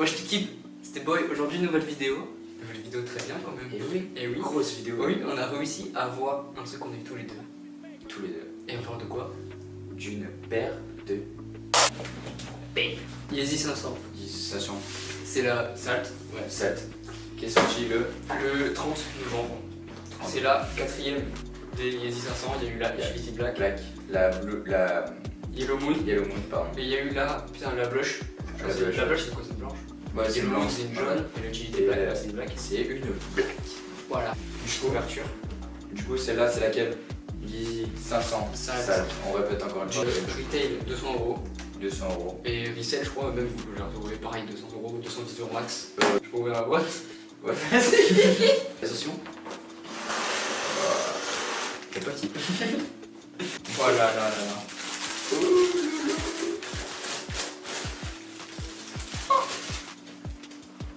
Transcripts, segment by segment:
Moi je t'équipe, c'était Boy, aujourd'hui nouvelle vidéo très bien quand même. Et oui, grosse vidéo. Oui, on a réussi à avoir un truc qu'on a eu tous les deux. Tous les deux. Et on parle de quoi? D'une paire de Yeezy 500. Station C'est la Salt, ouais. 7 qui est sorti Le 30 novembre. C'est la 4ème des Yeezy 500, il y a eu la Infinity Black, la Yellow Moon, pardon. et il y a eu la Blush. La Blush c'est quoi, c'est blanche? Ouais, c'est Yellow Moon blanc. c'est une jaune, et l'Infinity Et Black là c'est une black. c'est une black. Voilà, couverture. Du coup, celle-là, c'est laquelle? Yeezy 500 Salt. On répète encore une fois. Retail 200 €. 200 €. Et resell, je crois, même vous pouvez retrouver pareil 200 €, 210 € max. Je peux ouvrir la boîte. Ouais, vas-y. Attention. C'est parti. Voilà, là.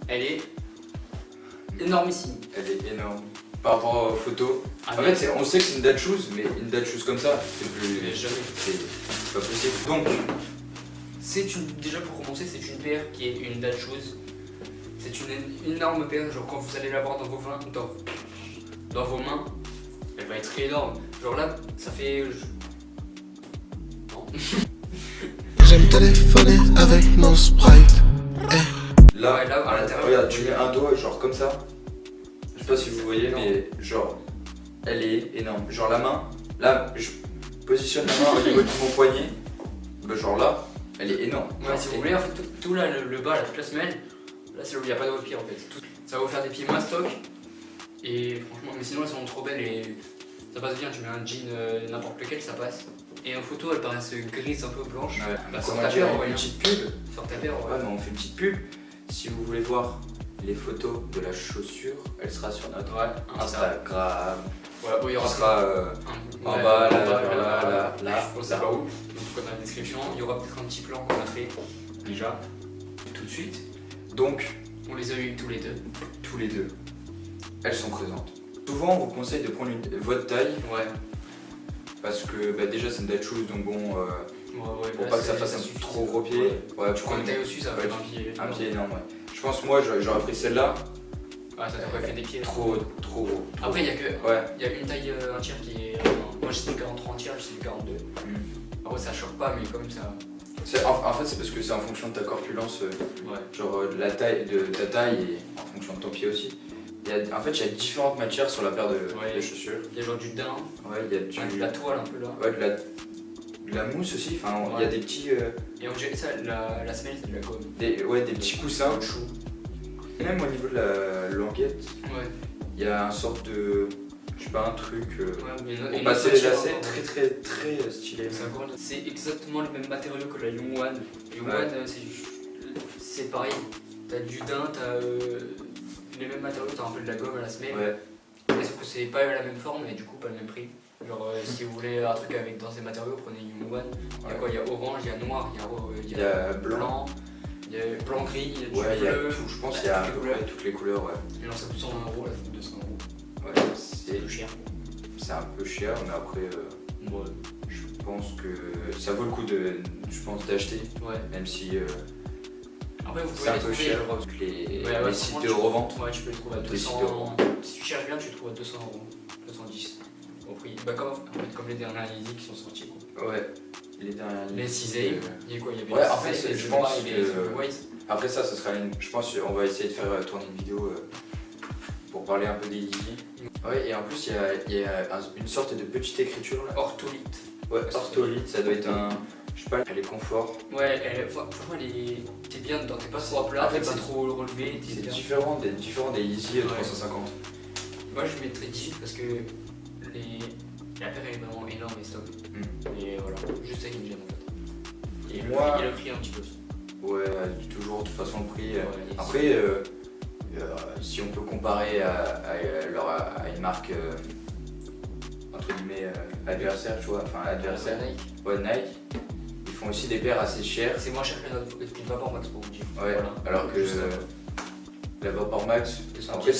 Elle est énormissime. Elle est énorme. Par rapport aux photos. Ah, En fait, on sait que c'est une date shoes, mais une date shoes comme ça, c'est plus. mais jamais. C'est pas possible. Donc, Déjà pour commencer, c'est une paire qui est une date shoes. C'est une énorme paire, genre quand vous allez l'avoir dans vos mains, elle va être énorme. Genre là, ça fait. Non. J'aime téléphoner avec mon sprite. là, Ouais, là, à l'intérieur, regarde, vous tu voyez. mets un doigt, genre comme ça. Je sais pas si vous voyez, énorme. mais genre, elle est énorme. Genre la main, là, je positionne la main au niveau de mon poignet. Bah, genre là, elle est énorme. Ouais, Genre, si vous voulez, en fait, tout là, le bas, là, toute la semelle, là, c'est là où il n'y a pas de pied en fait. Ça va vous faire des pieds mastoc. Et franchement, mais sinon, elles sont trop belles et ça passe bien. Tu mets un jean n'importe lequel, ça passe. Et en photo, elles paraissent grises, un peu blanches. Ouais, Bah, sur sur ta ta paire, paire, on ouais. fait une petite pub. Sur ta paire, Ouais, mais on fait une petite pub. Si vous voulez voir les photos de la chaussure, elle sera sur notre Ouais, Instagram. Ouais, bon, il y Elle aura sera en ouais, bas, en là, bas, là. Je sais pas où, donc dans la description. Il y aura peut-être un petit plan qu'on a fait déjà, tout de suite. Donc, On les a eu tous les deux. tous les deux, elles sont présentes. Souvent, on vous conseille de prendre votre taille Ouais. parce que bah, déjà c'est une date shoes, donc bon, Ouais, pour là, pas que ça c'est- fasse ça un suffit. trop gros pied. Ouais, Tu prends une taille au-dessus, ça va Ouais, faire un pied. un pied énorme, ouais. Je pense moi j'aurais pris celle-là, Ouais, ça t'aurait fait des pieds. trop gros. Après, il y a que. Ouais. Il y a une taille un tiers qui est. Moi j'ai du 43 en tiers, je suis du 42. Après ça choque pas, mais quand même ça. En fait c'est parce que c'est en fonction de ta corpulence, Ouais. genre la taille de ta taille et en fonction de ton pied aussi. En fait il y a différentes matières sur la paire de chaussures. Il y a genre du daim, Ouais, il y a de la toile un peu là. ouais, de la mousse aussi, enfin il y a Ouais. des petits, Et on dirait ça, la semelle c'est de la gomme. des petits coussins. Et même au niveau de la languette, Ouais. il y a un sorte de, je sais pas, un truc Ouais, pour passer les lacets très stylé. C'est exactement le même matériau que la Young One. Young Ouais. One, c'est pareil. T'as du daim, t'as les mêmes matériaux, t'as un peu de la gomme à la semelle. Ouais. Mais sauf que c'est pas la même forme et du coup pas le même prix. Genre si vous voulez un truc avec dans ces matériaux, prenez Young One. Il y a quoi? Il y a orange, il y a noir, Il y a blanc, il y a blanc-gris, il y a du Ouais, il y a bleu. tout, je pense qu'il y a à toutes peu les couleurs. près toutes les couleurs, ouais. Et alors ça coûte 120 €, là, ça coûte 200 €. Ouais, C'est plus cher. c'est un peu cher, mais après, Ouais. je pense que ça vaut le coup d'acheter, Ouais. même si Après vous c'est pouvez un les peu trouver cher, genre, parce que les ouais, sites franchement, de revente. Ouais, tu peux les trouver à Les 200 sites de revente. Si tu cherches bien, tu les trouves à 200 €, 210 au prix. Bah, comme les dernières Yeezy qui sont sortis. Quoi. Ouais, les dernières Les 6 il y a quoi? Il y avait Ouais, les en fait, 6A, les je pense Zebra et les que- White. Après ça sera je pense qu'on va essayer de faire tourner une vidéo pour parler un peu des Yeezy. Ouais, et en plus il y a une sorte de petite écriture là. Ortholite. Ouais, ortholite, ça doit être un, je sais pas, elle est confort. Ouais, franchement, t'es bien dedans, t'es pas trop à plat, En fait, t'es pas c'est- trop relevé, t'es C'est bien. différent des Yeezy Ouais. 350. Moi, je mettrais 18 parce que la paire est vraiment énorme et stop. Et voilà, juste ça qui me gêne en fait. Et Moi- le prix un petit peu. Ouais, toujours de toute façon le prix. Ouais, Après, si on peut comparer à une marque entre guillemets adversaire, tu vois, enfin adversaire, Nike. ouais, Nike, ils font aussi des paires assez chères. C'est moins cher qu'une Vapor Max pour vous dire. Ouais, Voilà. alors que Juste ça. la Vapor Max, 210. après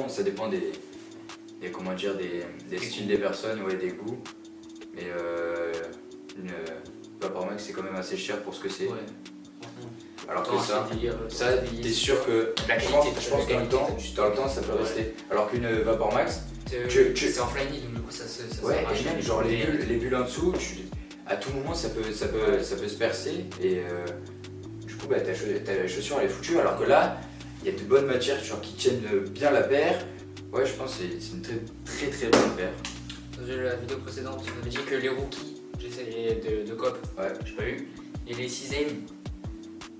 ça dépend des comment dire, des styles des personnes, ouais, des goûts. Mais une Vapor Max c'est quand même assez cher pour ce que c'est. Ouais. Alors que Attends, ça, c'est délire, ça délire, t'es sûr que la je qualité, pense que la dans qualité, le temps ça peut Ouais. rester. Alors qu'une Vapor Max, tu- c'est en flying, donc du coup ça ouais, s'arrache. et même genre les bulles en dessous, à tout moment ça peut se percer et du coup bah, ta chaussure elle est foutue. Alors que là, il y a de bonnes matières genre, qui tiennent bien la paire. Ouais, je pense que c'est une très bonne paire. Dans la vidéo précédente, on avait dit que les rookies, j'essayais de cop, Ouais. j'ai pas eu. Et les 6ème,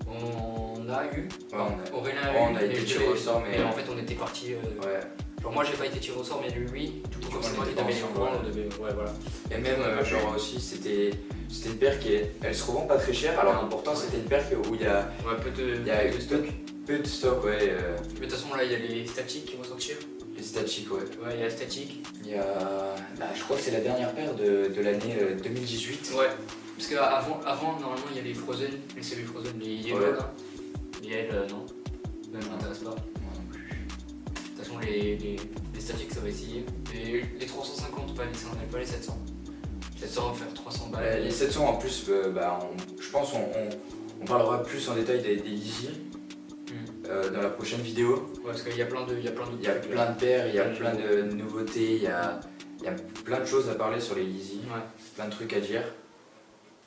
on a eu. Ouais, Aurélien on a eu. été et tiré je- au sort, mais et en fait, on était parti. ouais. Genre, moi j'ai pas été tiré au sort, mais lui, du coup, comme On c'est moi qui était devais les ensemble, prendre, ouais. on devait. Ouais, voilà. Et même genre aussi c'était une paire elle se revend pas très cher. Alors pourtant c'était une paire où il y a Ouais, peu il y a de stock. peu de stock, ouais. Mais de toute façon, là, il y a les statiques qui vont sortir. Les statiques, ouais. Ouais, il y a la statique. Il y a. Bah, je crois que c'est la dernière paire de l'année 2018. Ouais. Parce qu'avant, normalement, il y a les Frozen, les semi-Frozen, les Yellow Ouais. là. Et elles, non. Même m'intéresse pas. Moi non plus. De toute façon, les statiques, ça va essayer. Et les 350, pas les 700. 700 va faire 300 balles. Les 700 en plus, je pense on parlera plus en détail des Yeezy dans la prochaine vidéo. Ouais, parce qu'il y a plein d'autres Il y a trucs, plein de paires, il y a Ouais, plein de nouveautés, il y a plein de choses à parler sur les Yeezy, Ouais. plein de trucs à dire.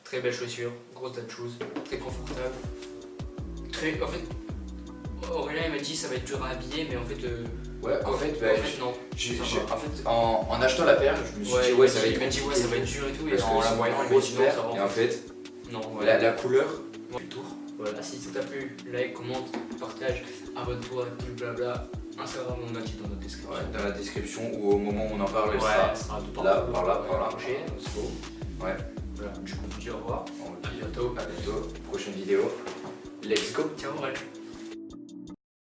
Très belles chaussures, grosse date shoes, très confortable. En fait, Aurélien il m'a dit ça va être dur à habiller, mais en fait. Ouais, en fait, non. en achetant la paire, je me suis dit, ouais, ça va être il m'a dit, ouais, ça va être dur et tout, et parce en que la c'est voyant, une il m'a grosse dit non, paire, ça va. et en fait, Non, voilà. la couleur, Le tour. Voilà, si ça t'a plu, like, commente, partage, abonne-toi, tout le blabla. Instagram, on a dit dans notre description. ouais, dans la description ou au moment où on en parle, elle Ouais, sera ça sera tout là, partout, par là, par là. accroché, c'est beau. Ouais. Voilà, du coup, on vous dit au revoir. On À bientôt. À bientôt, prochaine vidéo. Let's go. Ciao, ouais.